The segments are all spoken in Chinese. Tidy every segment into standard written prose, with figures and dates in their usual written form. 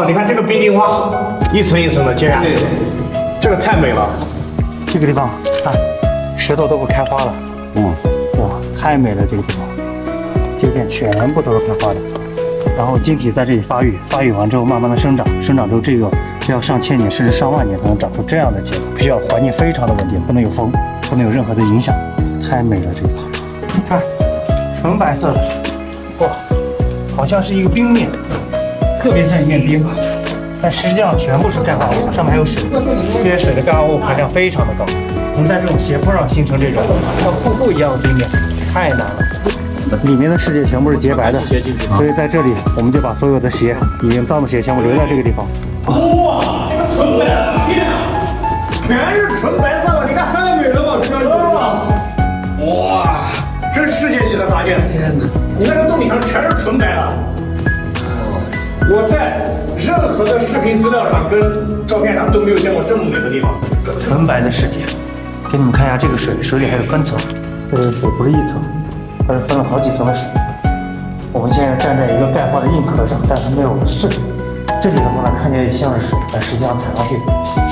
你看这个冰晶花，一层一层的接下来，这个太美了。这个地方看，石头都会开花了。哇，太美了这个地方，这片全部都是开花的。然后晶体在这里发育，发育完之后慢慢的生长，生长之后这个要上千年甚至上万年才能长出这样的结果，必须要环境非常的稳定，不能有风，不能有任何的影响。太美了这一块，看，纯白色的，哇，好像是一个冰面，特别像一面冰。但实际上全部是钙化物，上面还有水，这些水的钙化物含量非常的高，能在这种斜坡上形成这种像瀑布一样的冰面，太难了。里面的世界全部是洁白的，所以在这里我们就把所有的鞋，已经脏的鞋全部留在这个地方。哇，这个纯白的天啊，全是纯白色的，你看太美了吧？这个哇，这是世界级的发现！天哪，你看这洞顶上全是纯白的。我在任何的视频资料上跟照片上都没有见过这么美的地方。纯白的世界，给你们看一下这个水，水里还有分层，这个水不是一层，它是分了好几层的水。我们现在站在一个钙化的硬壳上，但是没有碎。这里的话呢，看起来也像是水，但实际上踩上去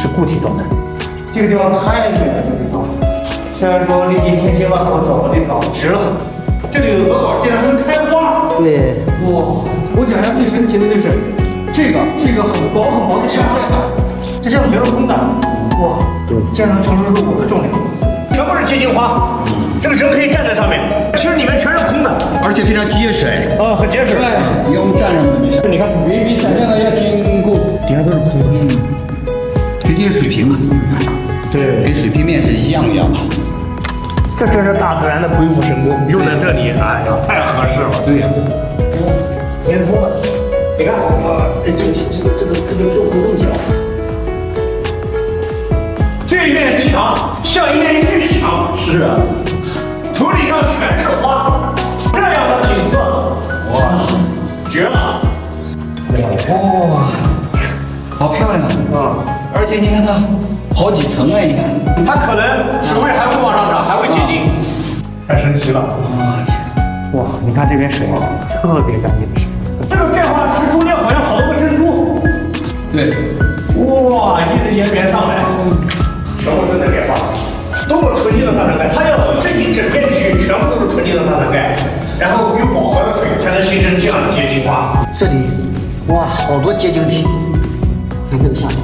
是固体状态。这个地方太美了，这个地方虽然说历经千辛万苦走了这条值了。这里的鹅宝竟然能开花，对，哇！我讲一下最神奇的就是这个很薄的项目，这项目全是空的，哇，对，竟然能承受住我的重量，全部是结晶花，这个人可以站在上面，其实里面全是空的，而且非常结实哎。很结实。对，你要站上都没事。你看，比想象的要坚固，底下都是空的，跟这些水平啊，对，跟水平面是一样的。这真是大自然的鬼斧神工，用在这里，哎呀，太合适了。对呀，粘土，你看，这个做活动小，这一面墙像一面玉墙，是啊，头顶上全是花，这样的景色，哇，绝了！哇，好漂亮啊！而且你看它好几层哎，你看，它可能水位还会往上涨，还会结晶，太神奇了！啊天！哇，你看这边水特别干净的水，这个钙化石中间好像好多个珍珠，对，哇，一直延绵上来，全部是在钙化，多么纯净的碳酸钙！它要这一整片区域全部都是纯净的碳酸钙，然后有饱和的水才能形成这样的结晶花。这里，哇，好多结晶体，看这个下面，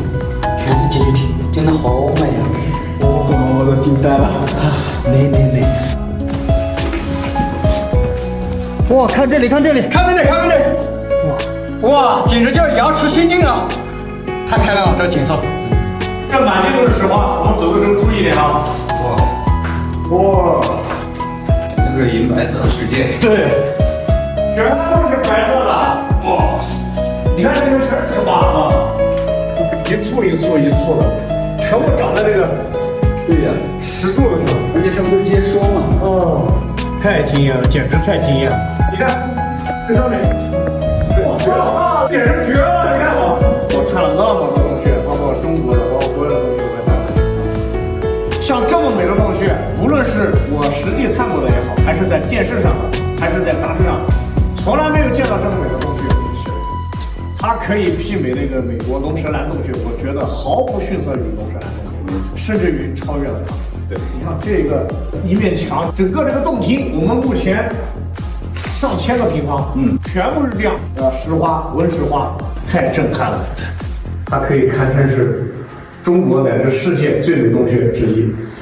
全是结晶体，真的好美啊！我都惊呆了。美。哇，看这里，看这里，看这里，哇，简直叫牙齿心惊啊！太漂亮了，这景色。这满地都是石花，我们走的时候注意点啊！哇，这个银白色的世界。对，全都是白色的，哇！你看这边全是石花啊，一簇一簇的，全部长在这个对呀，石柱子上，而且上面都结霜了。哦，太惊艳了，简直太惊艳了！你看这上面，哇，绝了，简直绝了！你看我看了那么多洞穴，包括中国的，包括国外的洞穴都在看。像这么美的洞穴，无论是我实地探过的也好，还是在电视上的，还是在杂志上，从来没有见到这么美的洞穴。它可以媲美那个美国龙舌兰洞穴，我觉得毫不逊色于龙舌兰洞穴，甚至于超越了它。对，你看这个一面墙，整个这个洞庭，我们目前上千个平方，全部是这样石花、纹石花，太震撼了。它可以堪称是中国乃至世界最美洞穴之一。